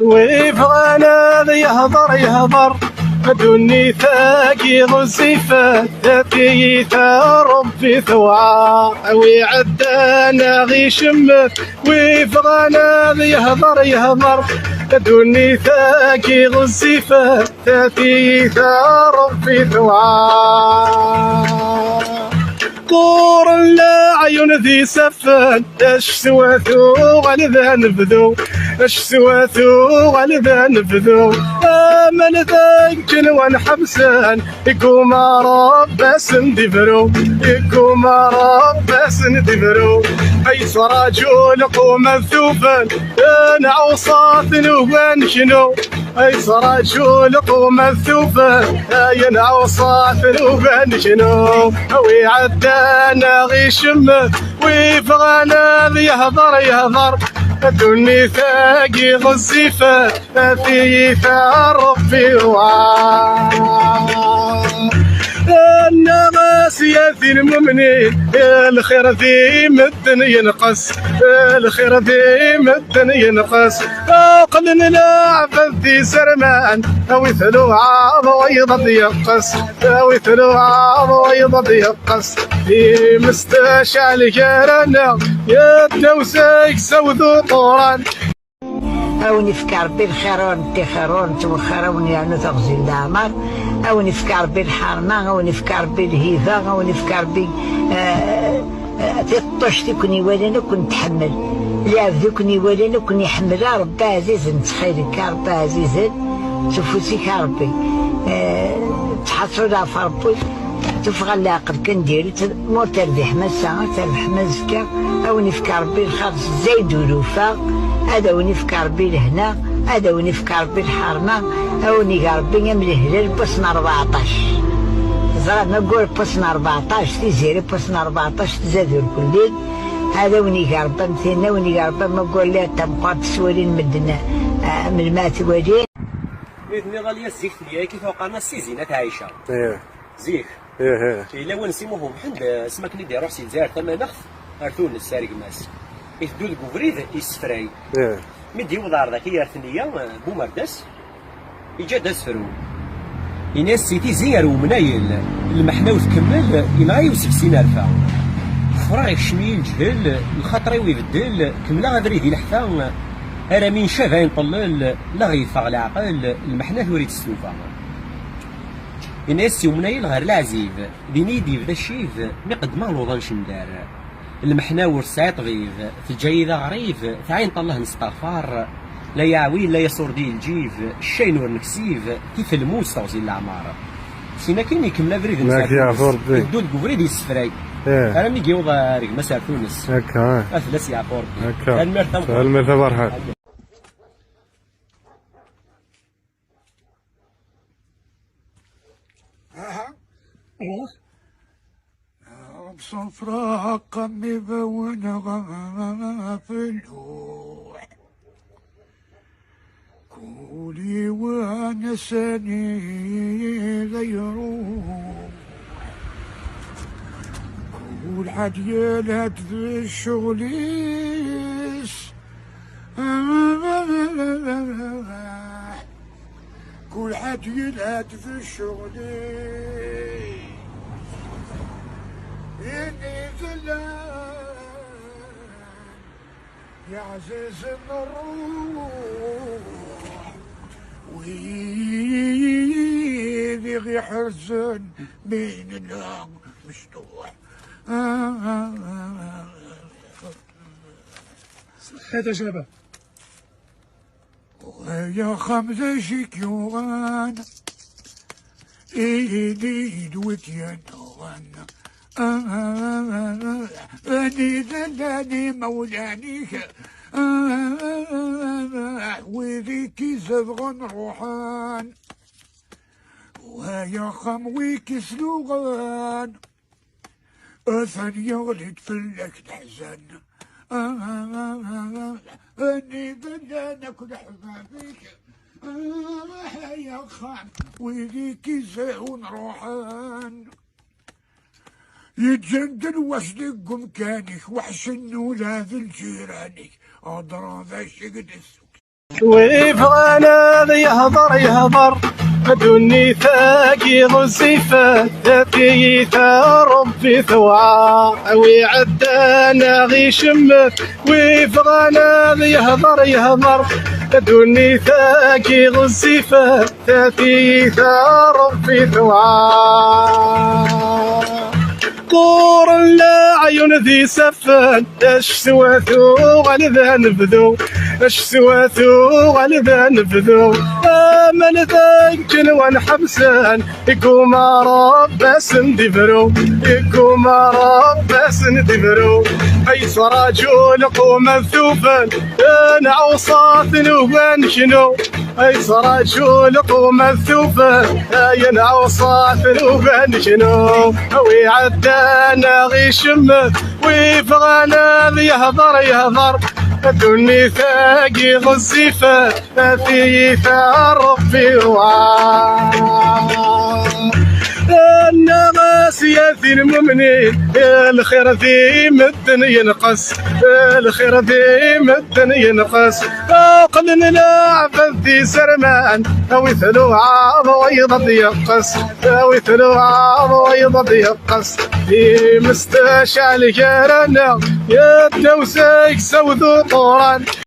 ويبغانا يهضر دوني ثاقي غزيفة ثاثيثة ربي ثوعا ويعدانا غي شمت ويبغانا يهضر دوني ثاقي غزيفة ثاثيثة ربي ثوعا طور لا عيون ذي سفان اش سواتو غلذا نبذو اش سواتو غلذا نبذو امل ذاك جنوان حبسان يقوم رباس ندبرو يقوم رباس ندبرو اي رجل قوم الثوفان انا عوصات نوبان شنو اي رجل قوم الثوفان انا عوصات نوبان شنو ويعدانا غي شمت ويبغانا يهضر دوني ثاقي غزيفة ثيثة ربي الناس يا ذي المؤمنين الخير ذي مدن ينقص الخير ذي مدن ينقص قلنا نلعب ذي سرمان ويثلو عاض ويضد يقص ويثلو عاض ويضد يقص في مستشعل جارنا يتوسيك سوذو طوران او نفكر بالخيرون تخيرون توخرون يعني تغزل العمر او نفكر بالحرمه او نفكر بالهيفه او نفكر ب تطش تكوني ولنا كنت تحمل لا ذكني ولنا كنت يحمل ربي عزيز نتخيلك ربي عزيز تفوتيك ربي تحصل في ربي تفغى العقل كندير مور تربح ما الساعه تربح ما الزكاه او نفكر بالخرج زايد ولوفا هذا ونفكر بالهنا هذا ونفكر بالحرمه او نقربي من الهلال بوسن 14 زرنا نقول بوسن 14 تيزيري بوسن 14 تزادوا الكلين هذا ونقرب مثلنا ونقرب ما نقول لا تبقى تسوالين مدنا من الماء توالين باذن الله ليا الزيك ديالي كيف وقعنا السيزينات عايشه زيك الا ونسيموهم حند سماك اللي يروح سي الجزائر تما نخف ارثون السارق ماس يفدو الكوفريد يسفراي مدي وضار ذاك يارثنيا بومرداس يجا داس فرو يناس سيتي زيرو منايل المحناوث كمل ينغا يوسف سينا الفا فراغ شميل جهل الخطري ويبدل كملا غادري دي الحفا انا من شافا ينطلل لا غيفغ العقل المحناث وريد السوفا يناس يومنايل غير العزيز دينيدي بدا الشيف مقدمه الوضان شندار المحناور ساعات غيظ في الجيدة غريف تعين طله نستغفر لا يعويل لا يصور دي الجيف الشين ورنكسيف كيف الموس توزي العمار سينا كاين يكمل بريد نسافر الدول كوفريد يسفراي انا ملي كيوضا ريك مسار تونس هكا ثلاث يعفور هكا المرتبة برحال بصفرة قمي بونغا في اللوح كولي ونساني غيروه كول عديالات ذي الشغليس كول عديالات ذي الشغليس إني ذلان يا عزيز الروح ويذي غي حزن بين النار مشطوح هذا شباب ويا خمسة شكيوان إيدي دوتيان غانا أني ذلاني مولانيك وذيك زبغن روحان ويا خمويك سلوغان أثن يغلد فلك الحزن أني ذلانك لحبابيك يا خام وذيك زهون روحان يتجندل وصدقكم كانك وحسن ولاد الجيرانك أضرب الشقد السوق ويبغانا يهضر دوني ثاقي غزيفة ذاتيتا ربي ثوعا ويعدانا غي شمت ويبغانا يهضر دوني ثاقي غزيفة ذاتيتا ربي ثوعا طور لا عيون ذي سفان اش سواتو غالذا نبذو اش سواتو غالذا نبذو امل ذاك ونحبسان يقوم رباس ندبرو يقوم رباس ندبرو اي صراجول قوم الثوفان انا عوصات نوبان شنو اي صراجول قوم الثوفان انا عوصات نوبان شنو وي عدانا غي شمت ويبغانا يهضر دوني ثاقي غزيفة ثيثا ربي الناس يا ذي المؤمنين الخير ذي مدن ينقص الخير ذي مدن ينقص قلنا نلعب ذي سرمان او يثلو عاض ويض يقص او يثلو عاض ويض يقص في مستشعل جارنا يا تنوسك سوذو طوران